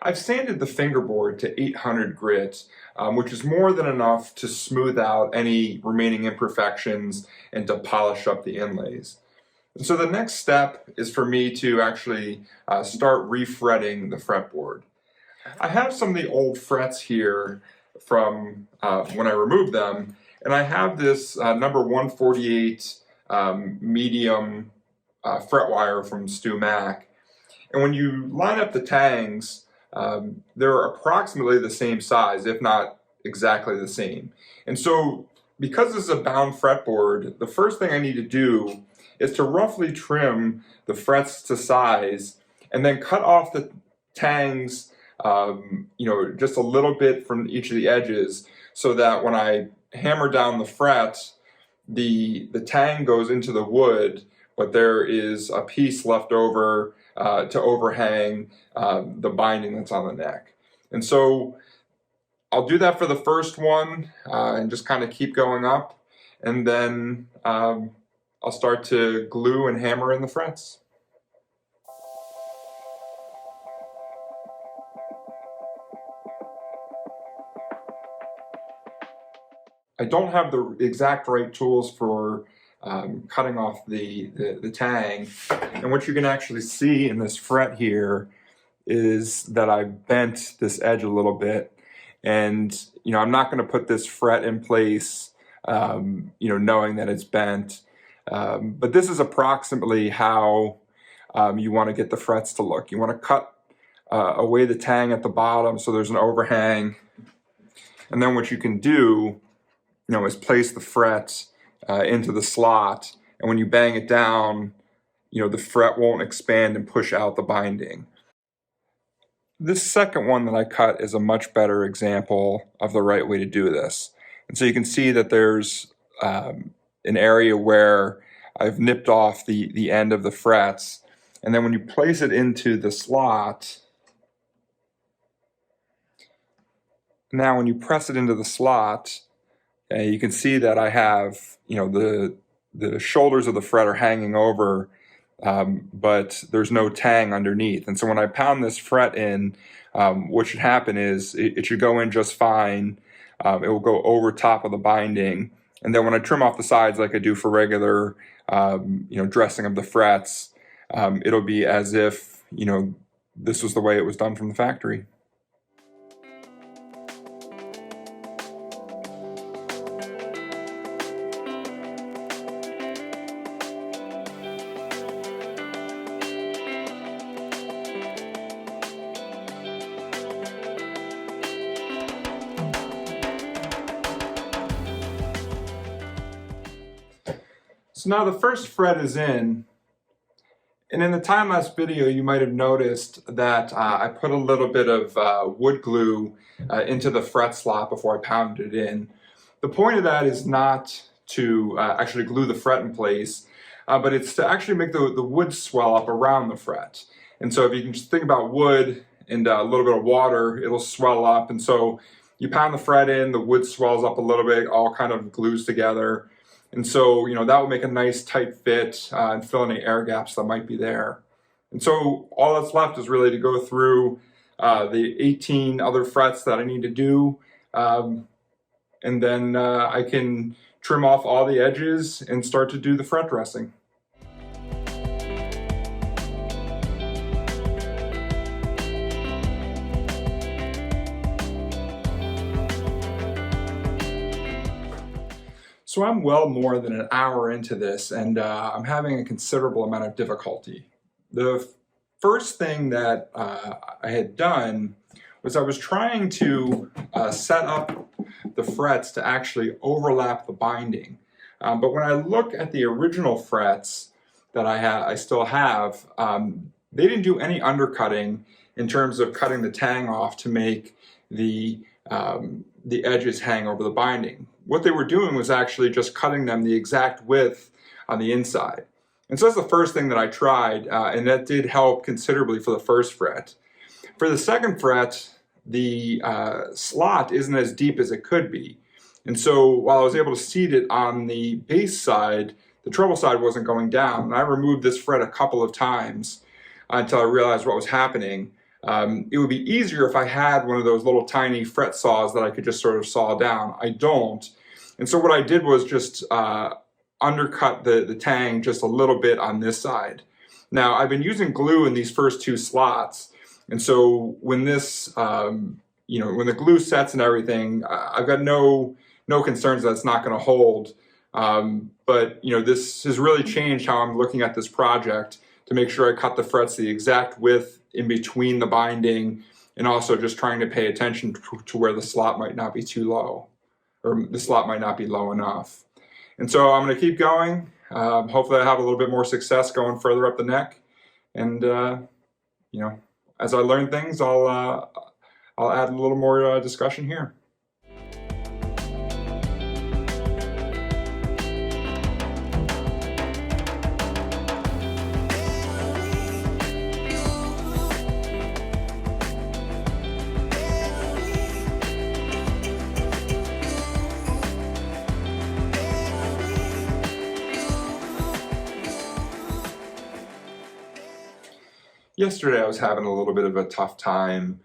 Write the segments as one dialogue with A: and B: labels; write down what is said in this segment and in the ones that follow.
A: I've sanded the fingerboard to 800 grit, which is more than enough to smooth out any remaining imperfections and to polish up the inlays. And so the next step is for me to actually start refretting the fretboard. I have some of the old frets here from when I removed them, and I have this number 148 medium fret wire from Stu Mac. And when you line up the tangs, they're approximately the same size, if not exactly the same. And so because this is a bound fretboard, the first thing I need to do is to roughly trim the frets to size and then cut off the tangs just a little bit from each of the edges, so that when I hammer down the fret, the tang goes into the wood, but there is a piece left over to overhang the binding that's on the neck. And so I'll do that for the first one and just kind of keep going up, and then I'll start to glue and hammer in the frets. I don't have the exact right tools for cutting off the tang, and what you can actually see in this fret here is that I bent this edge a little bit, and I'm not going to put this fret in place knowing that it's bent, but this is approximately how you want to get the frets to look. You want to cut away the tang at the bottom so there's an overhang, and then what you can do is place the fret into the slot, and when you bang it down, the fret won't expand and push out the binding. This second one that I cut is a much better example of the right way to do this. And so you can see that there's an area where I've nipped off the end of the frets, and then when you place it into the slot, now when you press it into the slot, you can see that I have, the shoulders of the fret are hanging over, but there's no tang underneath. And so when I pound this fret in, what should happen is it should go in just fine. It will go over top of the binding. And then when I trim off the sides like I do for regular, dressing of the frets, it'll be as if, this was the way it was done from the factory. So now the first fret is in, and in the time-lapse video you might have noticed that I put a little bit of wood glue into the fret slot before I pounded it in. The point of that is not to actually glue the fret in place, but it's to actually make the wood swell up around the fret. And so if you can just think about wood and a little bit of water, it'll swell up, and so you pound the fret in, the wood swells up a little bit, all kind of glues together. And so, that will make a nice tight fit and fill any air gaps that might be there. And so all that's left is really to go through the 18 other frets that I need to do. And then I can trim off all the edges and start to do the fret dressing. So I'm well more than an hour into this, and I'm having a considerable amount of difficulty. The first thing that I had done was I was trying to set up the frets to actually overlap the binding. But when I look at the original frets that I still have, they didn't do any undercutting in terms of cutting the tang off to make the edges hang over the binding. What they were doing was actually just cutting them the exact width on the inside. And so that's the first thing that I tried, and that did help considerably for the first fret. For the second fret, the slot isn't as deep as it could be. And so while I was able to seat it on the bass side, the treble side wasn't going down. And I removed this fret a couple of times until I realized what was happening. It would be easier if I had one of those little tiny fret saws that I could just sort of saw down. I don't. And so what I did was just undercut the tang just a little bit on this side. Now, I've been using glue in these first two slots, and so when this, when the glue sets and everything, I've got no concerns that it's not going to hold. But this has really changed how I'm looking at this project, to make sure I cut the frets the exact width in between the binding, and also just trying to pay attention to where the slot might not be too low, or the slot might not be low enough. And so I'm going to keep going. Hopefully I have a little bit more success going further up the neck. And as I learn things, I'll add a little more discussion here. Yesterday I was having a little bit of a tough time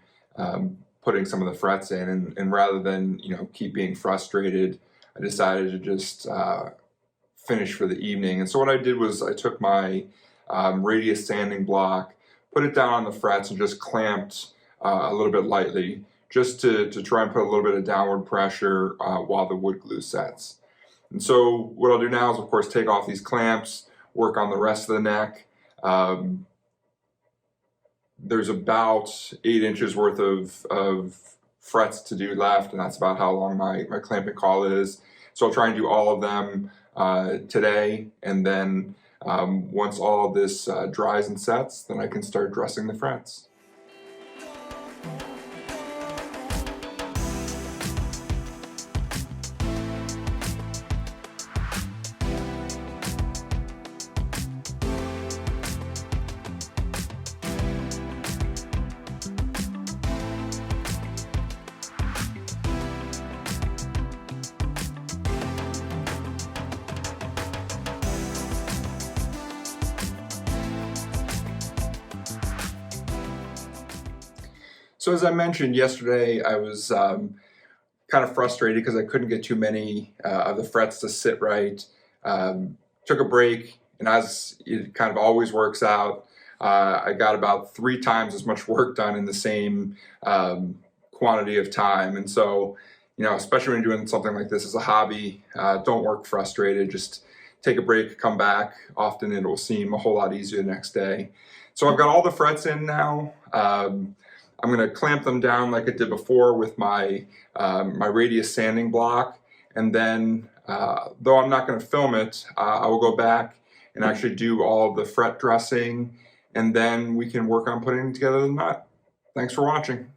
A: putting some of the frets in, and rather than keep being frustrated, I decided to just finish for the evening. And so what I did was I took my radius sanding block, put it down on the frets, and just clamped a little bit lightly, just to try and put a little bit of downward pressure while the wood glue sets. And so what I'll do now is, of course, take off these clamps, work on the rest of the neck. There's about 8 inches worth of frets to do left, and that's about how long my clamping call is. So I'll try and do all of them today, and then once all of this dries and sets, then I can start dressing the frets. So as I mentioned yesterday, I was kind of frustrated because I couldn't get too many of the frets to sit right. Took a break, and as it kind of always works out, I got about 3 times as much work done in the same quantity of time. And so, especially when you're doing something like this as a hobby, don't work frustrated. Just take a break, come back. Often it will seem a whole lot easier the next day. So I've got all the frets in now. I'm going to clamp them down like I did before with my radius sanding block, and then though I'm not going to film it, I will go back and actually do all of the fret dressing, and then we can work on putting together the nut. Thanks for watching.